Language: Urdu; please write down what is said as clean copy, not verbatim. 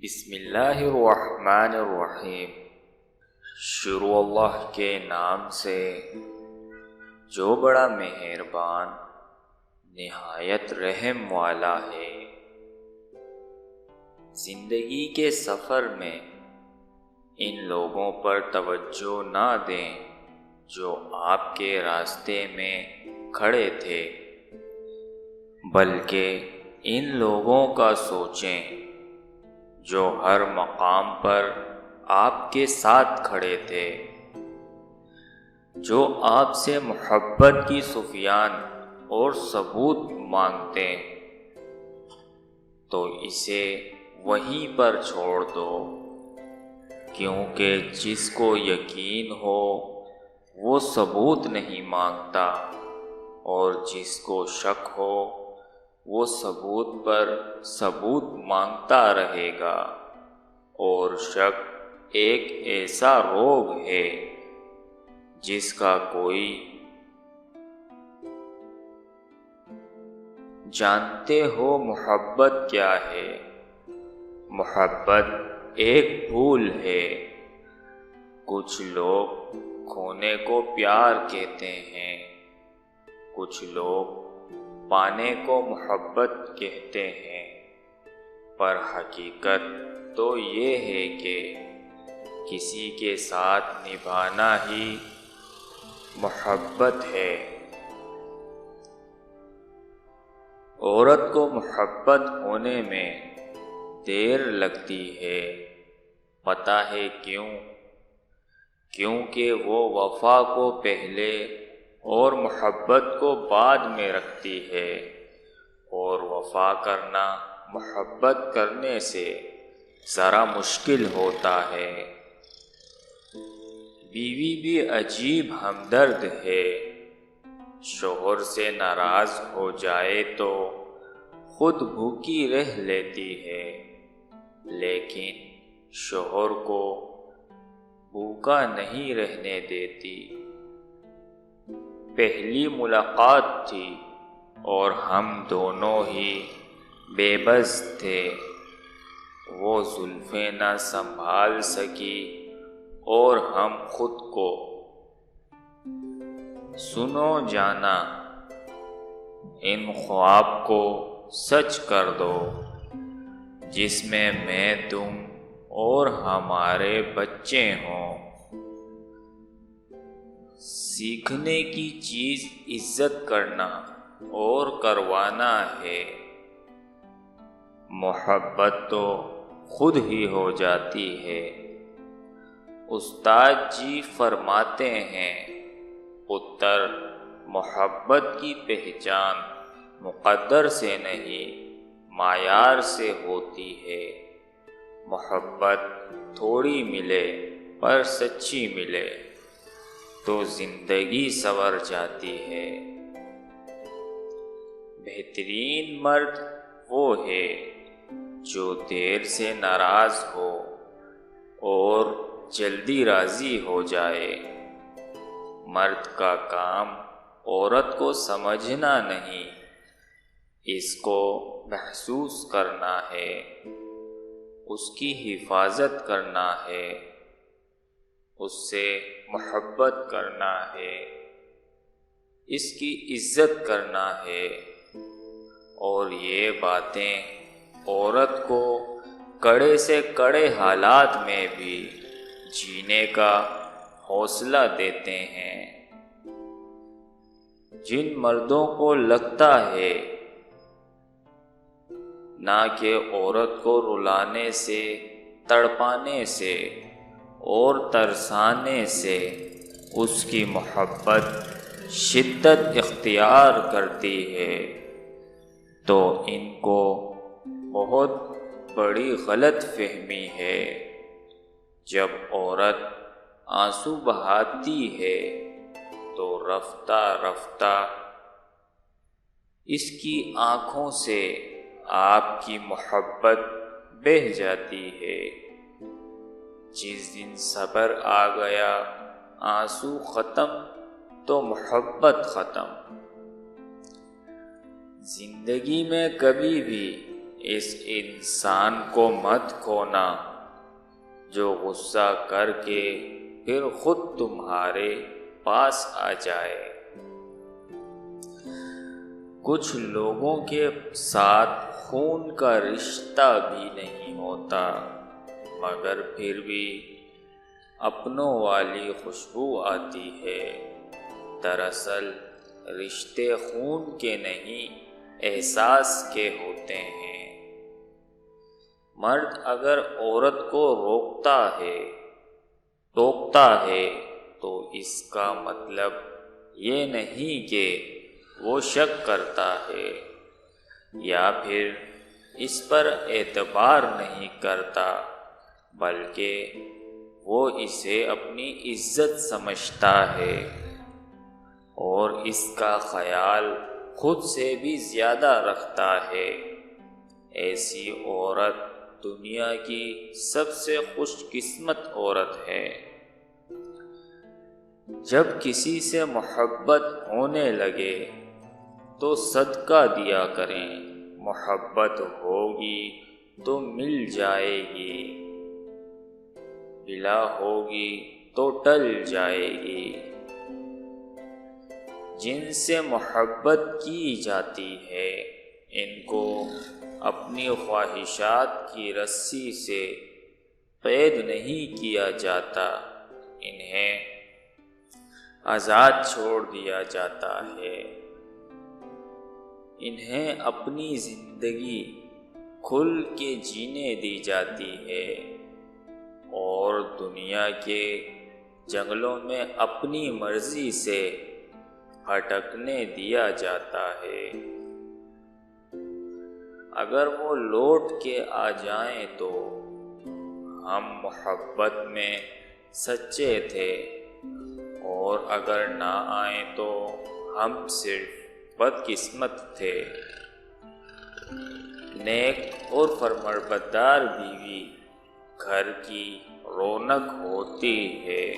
بسم اللہ الرحمن الرحیم۔ شروع اللہ کے نام سے جو بڑا مہربان نہایت رحم والا ہے۔ زندگی کے سفر میں ان لوگوں پر توجہ نہ دیں جو آپ کے راستے میں کھڑے تھے، بلکہ ان لوگوں کا سوچیں جو ہر مقام پر آپ کے ساتھ کھڑے تھے، جو آپ سے محبت کی سفیان اور ثبوت مانگتے تو اسے وہیں پر چھوڑ دو، کیونکہ جس کو یقین ہو وہ ثبوت نہیں مانگتا، اور جس کو شک ہو وہ ثبوت پر ثبوت مانگتا رہے گا، اور شک ایک ایسا روگ ہے جس کا کوئی جانتے ہو محبت کیا ہے؟ محبت ایک بھول ہے۔ کچھ لوگ کھونے کو پیار کہتے ہیں، کچھ لوگ پانے کو محبت کہتے ہیں، پر حقیقت تو یہ ہے کہ کسی کے ساتھ نبھانا ہی محبت ہے۔ عورت کو محبت ہونے میں دیر لگتی ہے، پتہ ہے کیوں؟ کیونکہ وہ وفا کو پہلے اور محبت کو بعد میں رکھتی ہے، اور وفا کرنا محبت کرنے سے ذرا مشکل ہوتا ہے۔ بیوی بھی عجیب ہمدرد ہے، شوہر سے ناراض ہو جائے تو خود بھوکی رہ لیتی ہے، لیکن شوہر کو بھوکا نہیں رہنے دیتی۔ پہلی ملاقات تھی اور ہم دونوں ہی بے بس تھے، وہ زلفیں نہ سنبھال سکی اور ہم خود کو۔ سنو جانا، ان خواب کو سچ کر دو جس میں تم اور ہمارے بچے ہوں۔ سیکھنے کی چیز عزت کرنا اور کروانا ہے، محبت تو خود ہی ہو جاتی ہے۔ استاد جی فرماتے ہیں، پتر محبت کی پہچان مقدر سے نہیں معیار سے ہوتی ہے۔ محبت تھوڑی ملے پر سچی ملے تو زندگی سنور جاتی ہے۔ بہترین مرد وہ ہے جو دیر سے ناراض ہو اور جلدی راضی ہو جائے۔ مرد کا کام عورت کو سمجھنا نہیں، اس کو محسوس کرنا ہے، اس کی حفاظت کرنا ہے، اس سے محبت کرنا ہے، اس کی عزت کرنا ہے، اور یہ باتیں عورت کو کڑے سے کڑے حالات میں بھی جینے کا حوصلہ دیتے ہیں۔ جن مردوں کو لگتا ہے نہ کہ عورت کو رلانے سے، تڑپانے سے اور ترسانے سے اس کی محبت شدت اختیار کرتی ہے، تو ان کو بہت بڑی غلط فہمی ہے۔ جب عورت آنسو بہاتی ہے تو رفتہ رفتہ اس کی آنکھوں سے آپ کی محبت بہہ جاتی ہے۔ جس دن صبر آ گیا، آنسو ختم تو محبت ختم۔ زندگی میں کبھی بھی اس انسان کو مت کھونا جو غصہ کر کے پھر خود تمہارے پاس آ جائے۔ کچھ لوگوں کے ساتھ خون کا رشتہ بھی نہیں ہوتا، مگر پھر بھی اپنوں والی خوشبو آتی ہے۔ دراصل رشتے خون کے نہیں، احساس کے ہوتے ہیں۔ مرد اگر عورت کو روکتا ہے، ٹوکتا ہے، تو اس کا مطلب یہ نہیں کہ وہ شک کرتا ہے یا پھر اس پر اعتبار نہیں کرتا، بلکہ وہ اسے اپنی عزت سمجھتا ہے اور اس کا خیال خود سے بھی زیادہ رکھتا ہے۔ ایسی عورت دنیا کی سب سے خوش قسمت عورت ہے۔ جب کسی سے محبت ہونے لگے تو صدقہ دیا کریں، محبت ہوگی تو مل جائے گی، بلا ہوگی تو ٹل جائے گی۔ جن سے محبت کی جاتی ہے ان کو اپنی خواہشات کی رسی سے قید نہیں کیا جاتا، انہیں آزاد چھوڑ دیا جاتا ہے۔ انہیں اپنی زندگی کھل کے جینے دی جاتی ہے اور دنیا کے جنگلوں میں اپنی مرضی سے بھٹکنے دیا جاتا ہے۔ اگر وہ لوٹ کے آ جائیں تو ہم محبت میں سچے تھے، اور اگر نہ آئیں تو ہم صرف بدقسمت تھے۔ نیک اور فرمانبردار بیوی گھر کی رونق ہوتی ہے۔